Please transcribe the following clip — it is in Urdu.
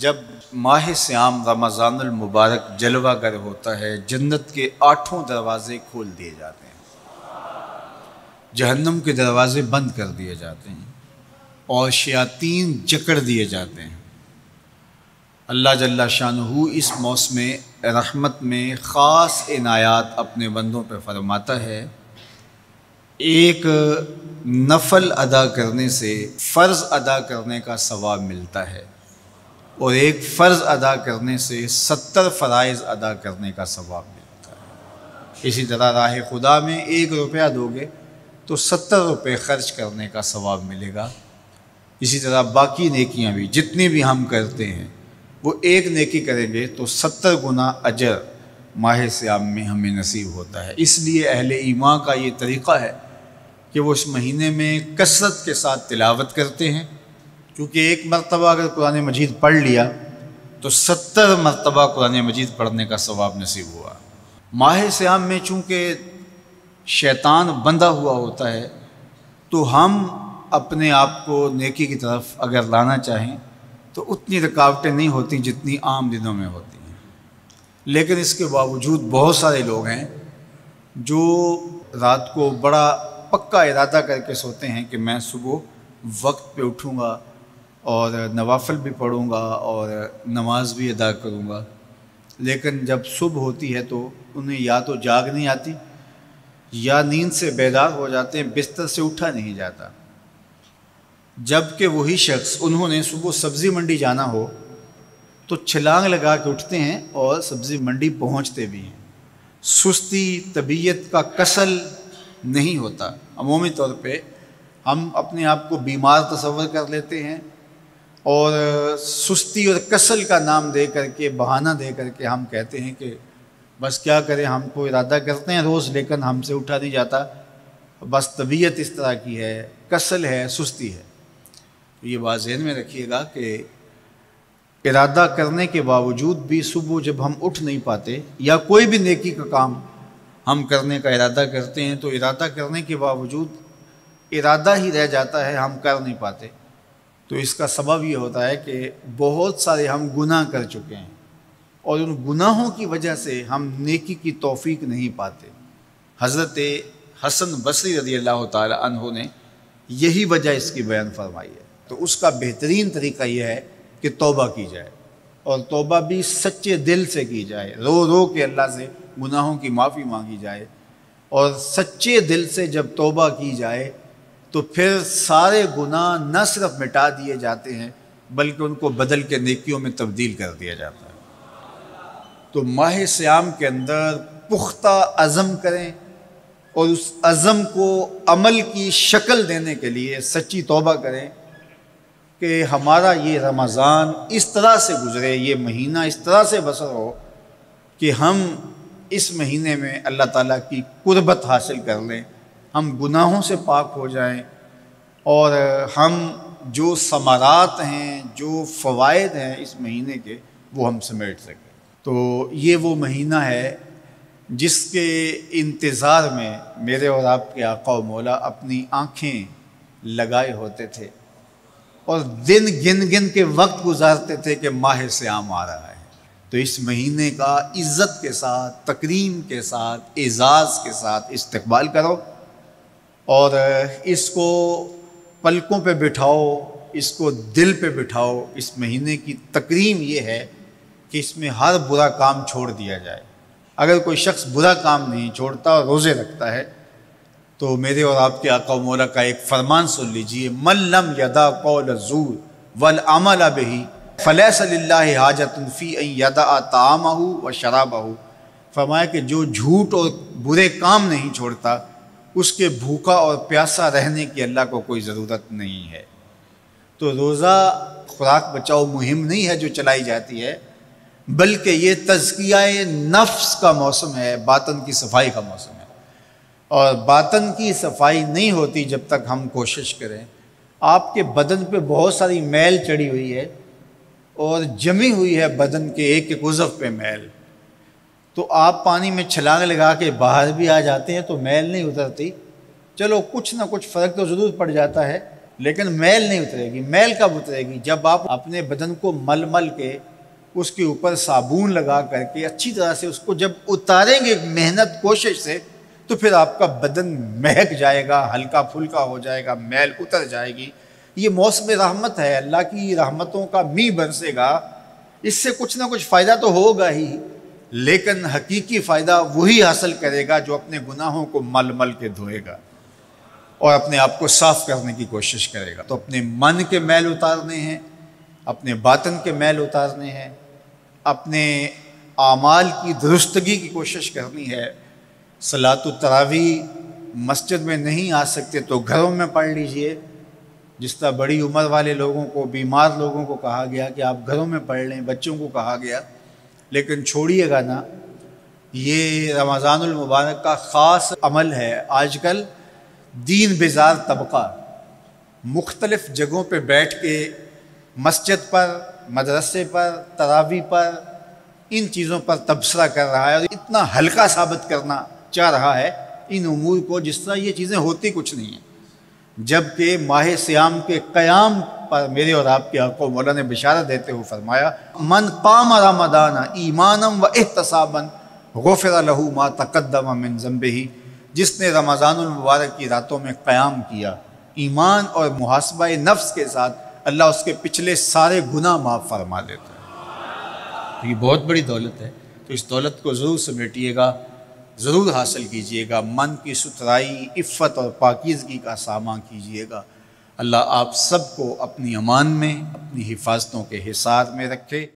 جب ماہ صیام رمضان المبارک جلوہ گر ہوتا ہے، جنت کے 8 دروازے کھول دیے جاتے ہیں، جہنم کے دروازے بند کر دیے جاتے ہیں اور شیاطین جکڑ دیے جاتے ہیں۔ اللہ جل شانہ اس موسم رحمت میں خاص عنایات اپنے بندوں پہ فرماتا ہے۔ ایک نفل ادا کرنے سے فرض ادا کرنے کا ثواب ملتا ہے اور ایک فرض ادا کرنے سے 70 فرائض ادا کرنے کا ثواب ملتا ہے۔ اسی طرح راہ خدا میں 1 روپیہ دو گے تو 70 روپے خرچ کرنے کا ثواب ملے گا۔ اسی طرح باقی نیکیاں بھی جتنی بھی ہم کرتے ہیں، وہ ایک نیکی کریں گے تو 70 گنا اجر ماہ صیام میں ہمیں نصیب ہوتا ہے۔ اس لیے اہل ایمان کا یہ طریقہ ہے کہ وہ اس مہینے میں کثرت کے ساتھ تلاوت کرتے ہیں، کیونکہ ایک مرتبہ اگر قرآن مجید پڑھ لیا تو 70 مرتبہ قرآن مجید پڑھنے کا ثواب نصیب ہوا۔ ماہ صیام میں چونکہ شیطان بندھا ہوا ہوتا ہے، تو ہم اپنے آپ کو نیکی کی طرف اگر لانا چاہیں تو اتنی رکاوٹیں نہیں ہوتی جتنی عام دنوں میں ہوتی ہیں، لیکن اس کے باوجود بہت سارے لوگ ہیں جو رات کو بڑا پکا ارادہ کر کے سوتے ہیں کہ میں صبح وقت پہ اٹھوں گا اور نوافل بھی پڑھوں گا اور نماز بھی ادا کروں گا، لیکن جب صبح ہوتی ہے تو انہیں یا تو جاگ نہیں آتی یا نیند سے بیدار ہو جاتے ہیں، بستر سے اٹھا نہیں جاتا۔ جبکہ وہی شخص انہوں نے صبح سبزی منڈی جانا ہو تو چھلانگ لگا کے اٹھتے ہیں اور سبزی منڈی پہنچتے بھی ہیں۔ سستی، طبیعت کا کسل نہیں ہوتا۔ عمومی طور پہ ہم اپنے آپ کو بیمار تصور کر لیتے ہیں اور سستی اور کسل کا نام دے کر کے، بہانہ دے کر کے ہم کہتے ہیں کہ بس کیا کریں، ہم کو ارادہ کرتے ہیں روز لیکن ہم سے اٹھا نہیں جاتا، بس طبیعت اس طرح کی ہے، کسل ہے، سستی ہے۔ یہ بات ذہن میں رکھیے گا کہ ارادہ کرنے کے باوجود بھی صبح جب ہم اٹھ نہیں پاتے یا کوئی بھی نیکی کا کام ہم کرنے کا ارادہ کرتے ہیں تو ارادہ کرنے کے باوجود ارادہ ہی رہ جاتا ہے، ہم کر نہیں پاتے، تو اس کا سبب یہ ہوتا ہے کہ بہت سارے ہم گناہ کر چکے ہیں اور ان گناہوں کی وجہ سے ہم نیکی کی توفیق نہیں پاتے۔ حضرت حسن بصری رضی اللہ تعالی عنہ نے یہی وجہ اس کی بیان فرمائی ہے۔ تو اس کا بہترین طریقہ یہ ہے کہ توبہ کی جائے، اور توبہ بھی سچے دل سے کی جائے، رو رو کے اللہ سے گناہوں کی معافی مانگی جائے، اور سچے دل سے جب توبہ کی جائے تو پھر سارے گناہ نہ صرف مٹا دیے جاتے ہیں بلکہ ان کو بدل کے نیکیوں میں تبدیل کر دیا جاتا ہے۔ تو ماہ صیام کے اندر پختہ عزم کریں اور اس عزم کو عمل کی شکل دینے کے لیے سچی توبہ کریں کہ ہمارا یہ رمضان اس طرح سے گزرے، یہ مہینہ اس طرح سے بسر ہو کہ ہم اس مہینے میں اللہ تعالیٰ کی قربت حاصل کر لیں، ہم گناہوں سے پاک ہو جائیں اور ہم جو ثمرات ہیں، جو فوائد ہیں اس مہینے کے، وہ ہم سمیٹ سکیں۔ تو یہ وہ مہینہ ہے جس کے انتظار میں میرے اور آپ کے آقا و مولا اپنی آنکھیں لگائے ہوتے تھے اور دن گن گن کے وقت گزارتے تھے کہ ماہ صیام آ رہا ہے۔ تو اس مہینے کا عزت کے ساتھ، تکریم کے ساتھ، اعزاز کے ساتھ استقبال کرو اور اس کو پلکوں پہ بٹھاؤ، اس کو دل پہ بٹھاؤ۔ اس مہینے کی تکریم یہ ہے کہ اس میں ہر برا کام چھوڑ دیا جائے۔ اگر کوئی شخص برا کام نہیں چھوڑتا اور روزے رکھتا ہے تو میرے اور آپ کے آقا و مولا کا ایک فرمان سن لیجئے، من لم یدع قول الزور والعمل بہ فلیس للہ حاجۃ فی ان یدع طعامہ وشرابہ۔ فرمایا کہ جو جھوٹ اور برے کام نہیں چھوڑتا، اس کے بھوکا اور پیاسا رہنے کی اللہ کو کوئی ضرورت نہیں ہے۔ تو روزہ خوراک بچاؤ مہم نہیں ہے جو چلائی جاتی ہے، بلکہ یہ تزکیہ نفس کا موسم ہے، باطن کی صفائی کا موسم ہے۔ اور باطن کی صفائی نہیں ہوتی جب تک ہم کوشش کریں۔ آپ کے بدن پہ بہت ساری میل چڑھی ہوئی ہے اور جمی ہوئی ہے بدن کے ایک ایک عضو پہ میل، تو آپ پانی میں چھلانگ لگا کے باہر بھی آ جاتے ہیں تو میل نہیں اترتی، چلو کچھ نہ کچھ فرق تو ضرور پڑ جاتا ہے، لیکن میل نہیں اترے گی۔ میل کب اترے گی؟ جب آپ اپنے بدن کو مل مل کے اس کے اوپر صابون لگا کر کے اچھی طرح سے اس کو جب اتاریں گے محنت کوشش سے، تو پھر آپ کا بدن مہک جائے گا، ہلکا پھلکا ہو جائے گا، میل اتر جائے گی۔ یہ موسم رحمت ہے، اللہ کی رحمتوں کا می برسے گا، اس سے کچھ نہ کچھ فائدہ تو ہوگا ہی، لیکن حقیقی فائدہ وہی حاصل کرے گا جو اپنے گناہوں کو مل مل کے دھوئے گا اور اپنے آپ کو صاف کرنے کی کوشش کرے گا۔ تو اپنے من کے میل اتارنے ہیں، اپنے باطن کے میل اتارنے ہیں، اپنے اعمال کی درستگی کی کوشش کرنی ہے۔ صلاۃ التراویح مسجد میں نہیں آ سکتے تو گھروں میں پڑھ لیجئے، جس طرح بڑی عمر والے لوگوں کو، بیمار لوگوں کو کہا گیا کہ آپ گھروں میں پڑھ لیں، بچوں کو کہا گیا، لیکن چھوڑیے گا نا۔ یہ رمضان المبارک کا خاص عمل ہے۔ آج کل دین بیزار طبقہ مختلف جگہوں پہ بیٹھ کے مسجد پر، مدرسے پر، تراویح پر، ان چیزوں پر تبصرہ کر رہا ہے اور اتنا ہلکا ثابت کرنا چاہ رہا ہے ان امور کو، جس طرح یہ چیزیں ہوتی کچھ نہیں ہیں۔ جبکہ ماہ صیام کے قیام پر میرے اور آپ کے آقا مولا نے بشارت دیتے ہوئے فرمایا، من قام رمضان ایمانا و احتسابا غفر لہ ما تقدم من ذنبہ، جس نے رمضان المبارک کی راتوں میں قیام کیا ایمان اور محاسبہ نفس کے ساتھ، اللہ اس کے پچھلے سارے گناہ معاف فرما دیتا ہے۔ تو یہ بہت بڑی دولت ہے، تو اس دولت کو ضرور سمیٹیے گا، ضرور حاصل کیجئے گا، من کی ستھرائی، عفت اور پاکیزگی کا سامان کیجئے گا۔ اللہ آپ سب کو اپنی امان میں، اپنی حفاظتوں کے حصار میں رکھے۔